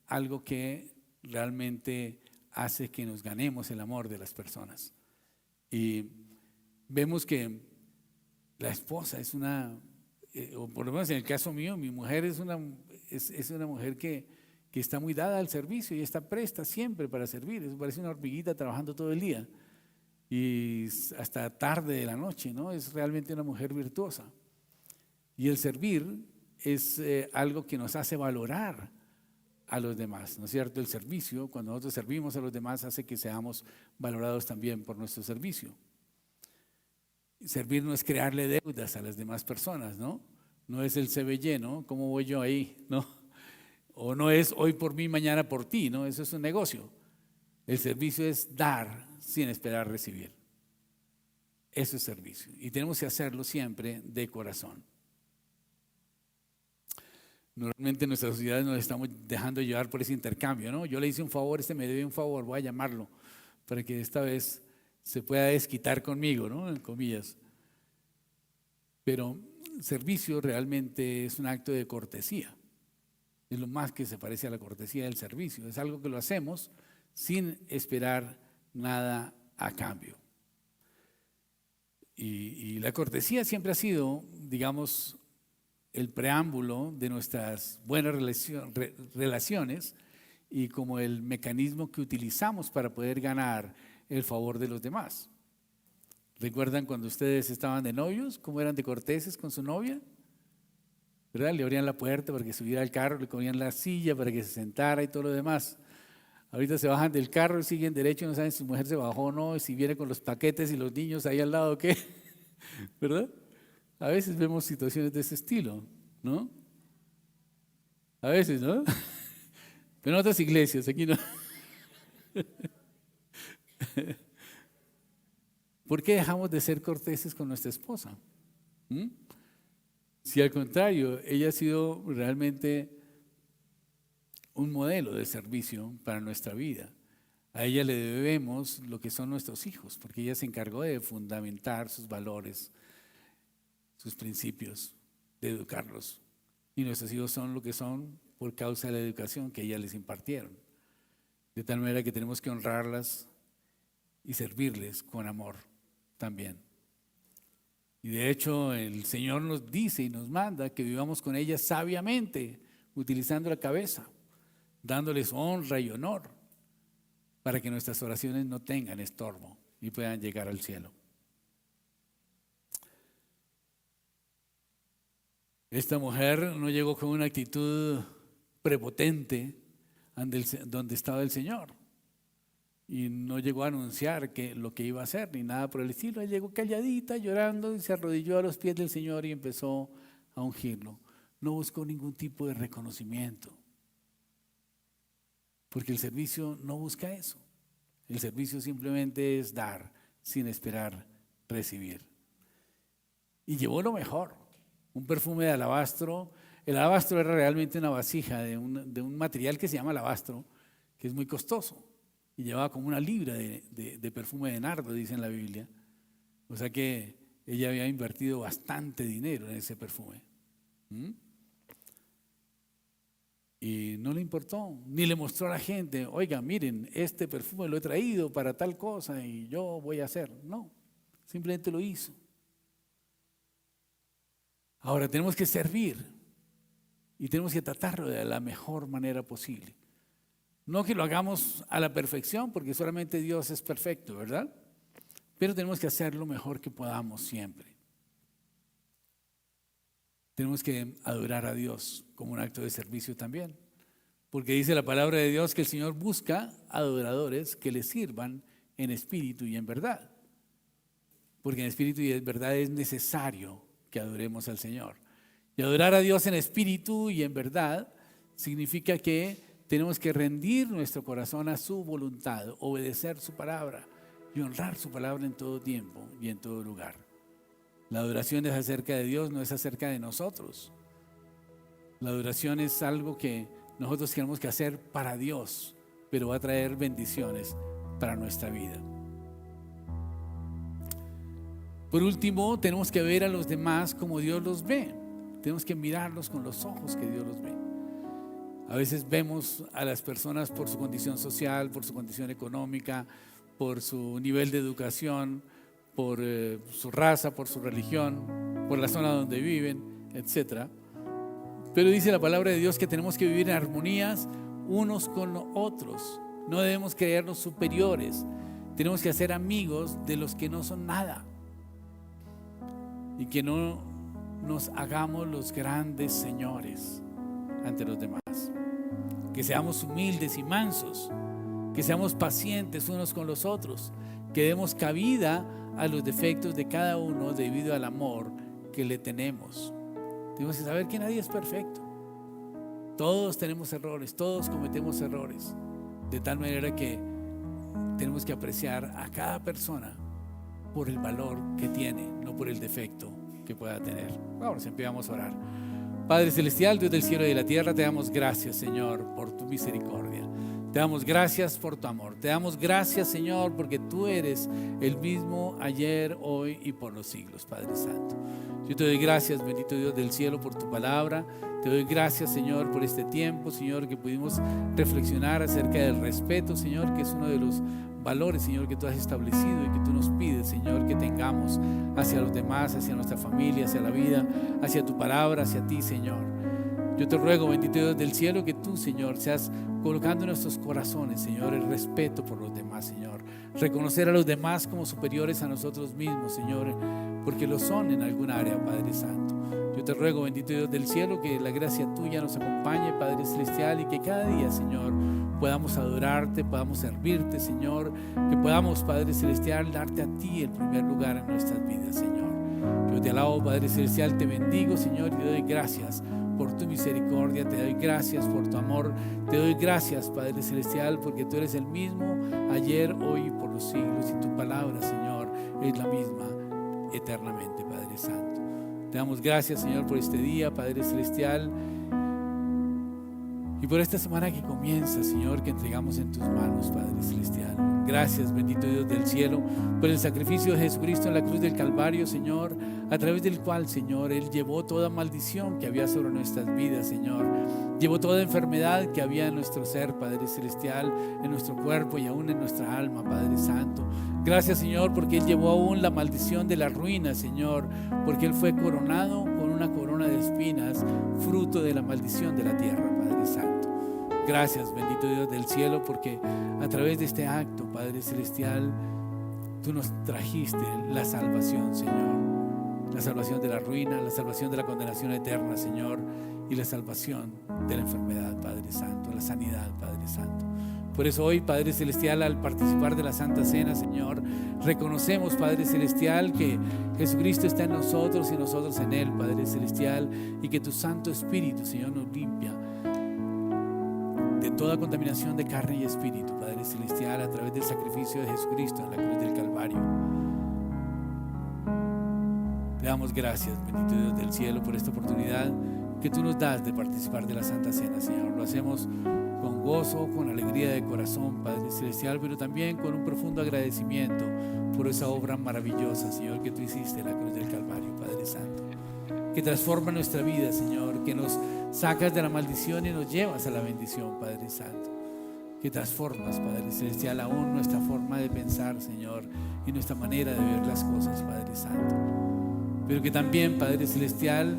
algo que realmente hace que nos ganemos el amor de las personas. Y vemos que la esposa es o por lo menos en el caso mío, mi mujer es una mujer que está muy dada al servicio y está presta siempre para servir. Eso parece una hormiguita trabajando todo el día y hasta tarde de la noche, ¿no? Es realmente una mujer virtuosa. Y el servir es algo que nos hace valorar a los demás, ¿no es cierto? El servicio, cuando nosotros servimos a los demás, hace que seamos valorados también por nuestro servicio. Servir no es crearle deudas a las demás personas, ¿no? No es el se ve lleno, ¿cómo voy yo ahí? ¿No? O no es hoy por mí, mañana por ti, ¿no? Eso es un negocio. El servicio es dar sin esperar recibir. Eso es servicio. Y tenemos que hacerlo siempre de corazón. Normalmente en nuestra sociedad nos estamos dejando llevar por ese intercambio, ¿no? Yo le hice un favor, este me debe un favor, voy a llamarlo para que esta vez se pueda desquitar conmigo, ¿no? En comillas. Pero servicio realmente es un acto de cortesía. Es lo más que se parece a la cortesía del servicio. Es algo que lo hacemos sin esperar nada a cambio. Y la cortesía siempre ha sido, digamos, el preámbulo de nuestras buenas relaciones y como el mecanismo que utilizamos para poder ganar el favor de los demás. ¿Recuerdan cuando ustedes estaban de novios? ¿Cómo eran de corteses con su novia? ¿Verdad? Le abrían la puerta para que subiera al carro, le ponían la silla para que se sentara y todo lo demás. Ahorita se bajan del carro y siguen derecho, no saben si su mujer se bajó o no, y si viene con los paquetes y los niños ahí al lado, ¿qué? ¿Verdad? A veces vemos situaciones de ese estilo, ¿no? A veces, ¿no? Pero en otras iglesias, aquí no. ¿Por qué dejamos de ser corteses con nuestra esposa? Si al contrario, ella ha sido realmente un modelo de servicio para nuestra vida. A ella le debemos lo que son nuestros hijos, porque ella se encargó de fundamentar sus valores, sus principios, de educarlos. Y nuestros hijos son lo que son por causa de la educación que ella les impartieron. De tal manera que tenemos que honrarlas y servirles con amor también. Y de hecho el Señor nos dice y nos manda que vivamos con ellas sabiamente, utilizando la cabeza, dándoles honra y honor, para que nuestras oraciones no tengan estorbo y puedan llegar al cielo. Esta mujer no llegó con una actitud prepotente donde estaba el Señor y no llegó a anunciar lo que iba a hacer ni nada por el estilo. Ella llegó calladita, llorando, y se arrodilló a los pies del Señor y empezó a ungirlo. No buscó ningún tipo de reconocimiento, porque el servicio no busca eso. El servicio simplemente es dar sin esperar recibir. Y llevó lo mejor, un perfume de alabastro. El alabastro era realmente una vasija de un material que se llama alabastro, que es muy costoso, y llevaba como 1 libra de perfume de nardo, dice en la Biblia. O sea que ella había invertido bastante dinero en ese perfume. Y no le importó, ni le mostró a la gente, oiga, miren, este perfume lo he traído para tal cosa y yo voy a hacer. No, simplemente lo hizo. Ahora tenemos que servir y tenemos que tratarlo de la mejor manera posible. No que lo hagamos a la perfección, porque solamente Dios es perfecto, ¿verdad? Pero tenemos que hacer lo mejor que podamos siempre. Tenemos que adorar a Dios como un acto de servicio también, porque dice la palabra de Dios que el Señor busca adoradores que le sirvan en espíritu y en verdad, porque en espíritu y en verdad es necesario que adoremos al Señor. Y adorar a Dios en espíritu y en verdad significa que tenemos que rendir nuestro corazón a su voluntad, obedecer su palabra y honrar su palabra en todo tiempo y en todo lugar. La adoración es acerca de Dios, no es acerca de nosotros. La adoración es algo que nosotros tenemos que hacer para Dios, pero va a traer bendiciones para nuestra vida. Por último, tenemos que ver a los demás como Dios los ve. Tenemos que mirarlos con los ojos que Dios los ve. A veces vemos a las personas por su condición social, por su condición económica, por su nivel de educación, por su raza, por su religión, por la zona donde viven, etc. Pero dice la palabra de Dios que tenemos que vivir en armonías unos con los otros. No debemos creernos superiores. Tenemos que hacer amigos de los que no son nada y que no nos hagamos los grandes señores ante los demás. Que seamos humildes y mansos, que seamos pacientes unos con los otros, que demos cabida a los defectos de cada uno debido al amor que le tenemos. Tenemos que saber que nadie es perfecto. Todos tenemos errores, todos cometemos errores, de tal manera que tenemos que apreciar a cada persona por el valor que tiene, no por el defecto que pueda tener. Ahora empezamos a orar. Padre celestial, Dios del cielo y de la tierra, te damos gracias, Señor, por tu misericordia. Te damos gracias por tu amor. Te damos gracias, Señor, porque tú eres el mismo ayer, hoy y por los siglos, Padre Santo. Yo te doy gracias, bendito Dios del cielo, por tu palabra. Te doy gracias, Señor, por este tiempo, Señor, que pudimos reflexionar acerca del respeto, Señor, que es uno de los valores, Señor, que tú has establecido y que tú nos pides, Señor, que tengamos hacia los demás, hacia nuestra familia, hacia la vida, hacia tu palabra, hacia ti, Señor. Yo te ruego, bendito Dios del cielo, que tú, Señor, seas colocando en nuestros corazones, Señor, el respeto por los demás, Señor. Reconocer a los demás como superiores a nosotros mismos, Señor, porque lo son en alguna área, Padre Santo. Yo te ruego, bendito Dios del cielo, que la gracia tuya nos acompañe, Padre Celestial, y que cada día, Señor, podamos adorarte, podamos servirte, Señor, que podamos, Padre Celestial, darte a ti el primer lugar en nuestras vidas, Señor. Yo te alabo, Padre Celestial, te bendigo, Señor, y te doy gracias por tu misericordia, te doy gracias por tu amor, te doy gracias, Padre Celestial, porque tú eres el mismo ayer, hoy y por los siglos, y tu palabra, Señor, es la misma eternamente, Padre Santo. Te damos gracias, Señor, por este día, Padre Celestial, y por esta semana que comienza, Señor, que entregamos en tus manos, Padre Celestial. Gracias, bendito Dios del cielo, por el sacrificio de Jesucristo en la cruz del Calvario, Señor, a través del cual, Señor, Él llevó toda maldición que había sobre nuestras vidas, Señor. Llevó toda enfermedad que había en nuestro ser, Padre Celestial, en nuestro cuerpo y aún en nuestra alma, Padre Santo. Gracias, Señor, porque Él llevó aún la maldición de la ruina, Señor, porque Él fue coronado con una corona de espinas, fruto de la maldición de la tierra, Padre Santo. Gracias, bendito Dios del cielo, porque a través de este acto, Padre Celestial, tú nos trajiste la salvación, Señor. La salvación de la ruina, la salvación de la condenación eterna, Señor, y la salvación de la enfermedad, Padre Santo, la sanidad, Padre Santo. Por eso hoy, Padre Celestial, al participar de la Santa Cena, Señor, reconocemos, Padre Celestial, que Jesucristo está en nosotros y nosotros en Él, Padre Celestial, y que tu Santo Espíritu, Señor, nos limpia de toda contaminación de carne y espíritu, Padre Celestial, a través del sacrificio de Jesucristo en la cruz del Calvario. Te damos gracias, bendito Dios del cielo, por esta oportunidad que tú nos das de participar de la Santa Cena, Señor. Lo hacemos con gozo, con alegría de corazón, Padre Celestial, pero también con un profundo agradecimiento por esa obra maravillosa, Señor, que tú hiciste en la cruz del Calvario, Padre Santo, que transforma nuestra vida, Señor, que nos sacas de la maldición y nos llevas a la bendición, Padre Santo, que transformas, Padre Celestial, aún nuestra forma de pensar, Señor, y nuestra manera de ver las cosas, Padre Santo, pero que también, Padre Celestial,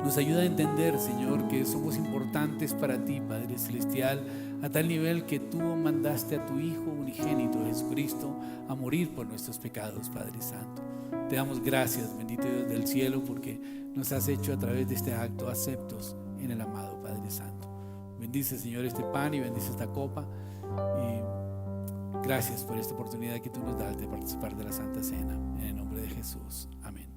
nos ayuda a entender, Señor, que somos importantes para ti, Padre Celestial, a tal nivel que tú mandaste a tu Hijo unigénito, Jesucristo, a morir por nuestros pecados, Padre Santo. Te damos gracias, bendito Dios del cielo, porque nos has hecho a través de este acto aceptos en el amado Padre Santo. Bendice, Señor, este pan y bendice esta copa. Y gracias por esta oportunidad que tú nos das de participar de la Santa Cena. En el nombre de Jesús. Amén.